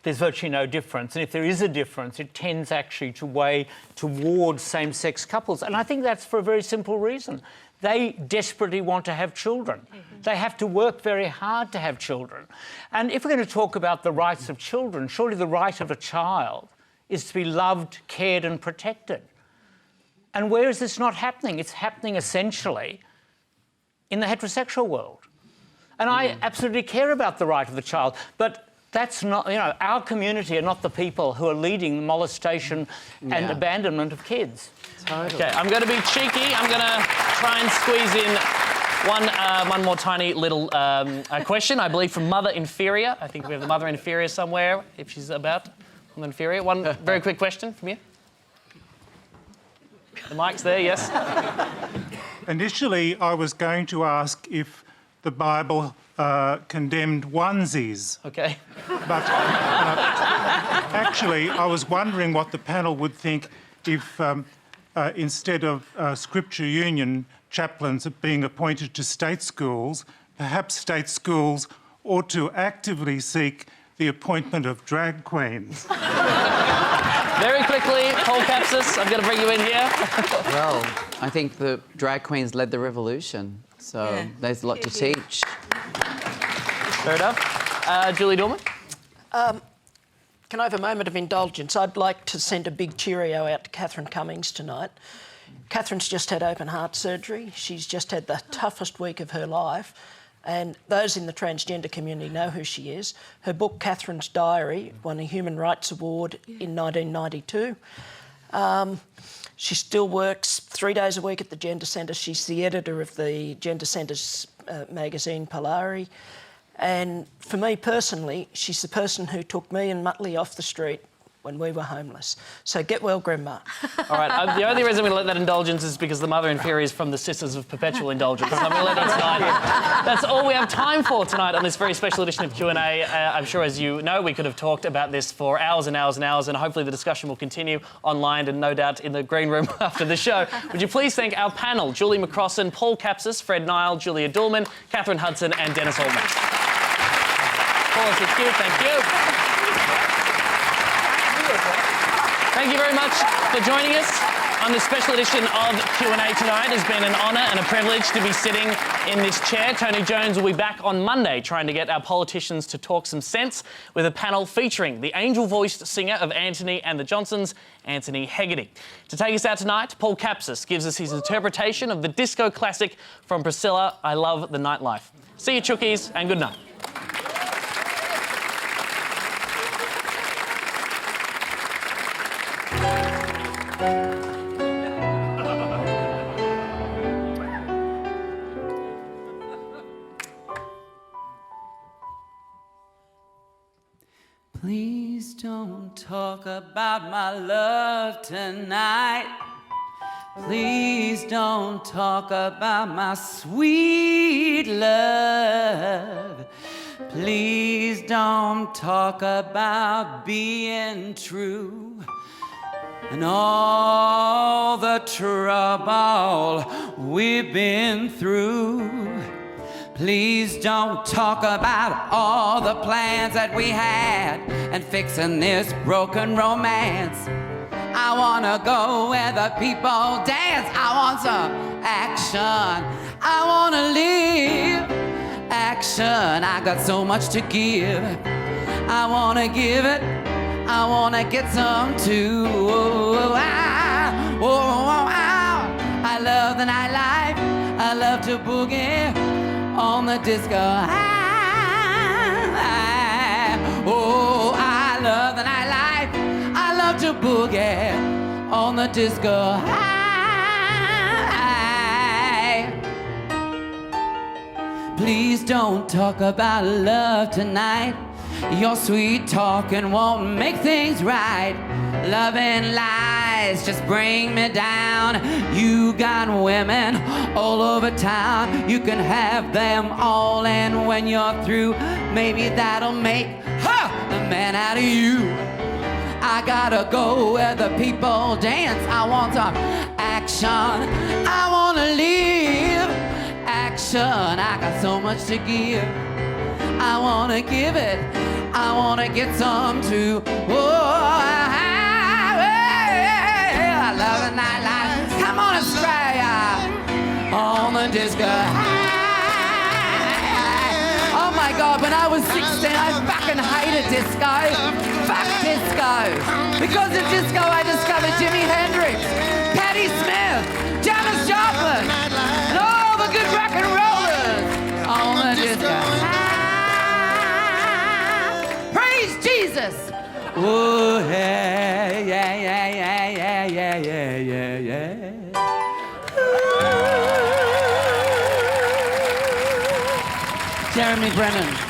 there's virtually no difference. And if there is a difference, it tends actually to weigh towards same-sex couples. And I think that's for a very simple reason. They desperately want to have children. They have to work very hard to have children. And if we're going to talk about the rights of children, surely the right of a child is to be loved, cared and protected. And where is this not happening? It's happening essentially in the heterosexual world. And I absolutely care about the right of the child, but that's not, our community are not the people who are leading the molestation and abandonment of kids. Totally. Okay, I'm going to be cheeky. I'm going to try and squeeze in one more tiny little question, I believe, from Mother Inferior. I think we have the Mother Inferior somewhere, if she's about. Mother Inferior. One very quick question from you. The mic's there, yes. Initially, I was going to ask if the Bible condemned onesies. Okay. But actually, I was wondering what the panel would think if instead of Scripture Union chaplains being appointed to state schools, perhaps state schools ought to actively seek the appointment of drag queens. Very quickly, Paul Capsis, I'm going to bring you in here. Well, I think the drag queens led the revolution, so there's a lot to teach. Fair enough. Julie Doulman? Can I have a moment of indulgence? I'd like to send a big cheerio out to Katherine Cummings tonight. Katherine's just had open heart surgery. She's just had the toughest week of her life. And those in the transgender community know who she is. Her book, Katherine's Diary, won a Human Rights Award in 1992. She still works 3 days a week at the Gender Centre. She's the editor of the Gender Centre's magazine, Polari. And for me personally, she's the person who took me and Muttley off the street when we were homeless. So get well, Grandma. All right, the only reason we let that indulgence is because the Mother Inferior is from the Sisters of Perpetual Indulgence. I'm going to let that tonight. That's all we have time for tonight on this very special edition of Q&A. I'm sure, as you know, we could have talked about this for hours and hours and hours, and hopefully the discussion will continue online and no doubt in the green room after the show. Would you please thank our panel, Julie McCrossin, Paul Capsis, Fred Nile, Julia Doulman, Katherine Hudson and Dennis Altman. Paul, thank you. Thank you very much for joining us on this special edition of Q&A tonight. It's been an honour and a privilege to be sitting in this chair. Tony Jones will be back on Monday trying to get our politicians to talk some sense with a panel featuring the angel-voiced singer of Anthony and the Johnsons, Anthony Hegarty. To take us out tonight, Paul Capsis gives us his interpretation of the disco classic from Priscilla, I Love the Nightlife. See you, Chookies, and good night. Please don't talk about my love tonight. Please don't talk about my sweet love. Please don't talk about being true and all the trouble we've been through. Please don't talk about all the plans that we had and fixing this broken romance. I wanna go where the people dance. I want some action. I wanna live action. I got so much to give. I wanna give it. I wanna get some too. I love the nightlife. I love to boogie on the disco. Oh, I love the nightlife. I love to boogie on the disco. Please don't talk about love tonight. Your sweet talking won't make things right. Love and lies just bring me down. You got women all over town. You can have them all, and when you're through, maybe that'll make the man out of you. I gotta go where the people dance. I want some action. I wanna live action. I got so much to give. I wanna give it. I wanna get some too. Oh, I love the nightlife. Come on, Australia, on the disco. Oh my God, when I was 16, I fucking hated disco. Fuck disco. Because of disco, I discovered Jimi Hendrix, Patti Smith, Janis Joplin, and all the good rock and rollers on the disco. Praise Jesus. Oh, yeah, yeah, yeah, yeah, yeah, yeah, yeah, yeah, yeah. Jeremy Brennan.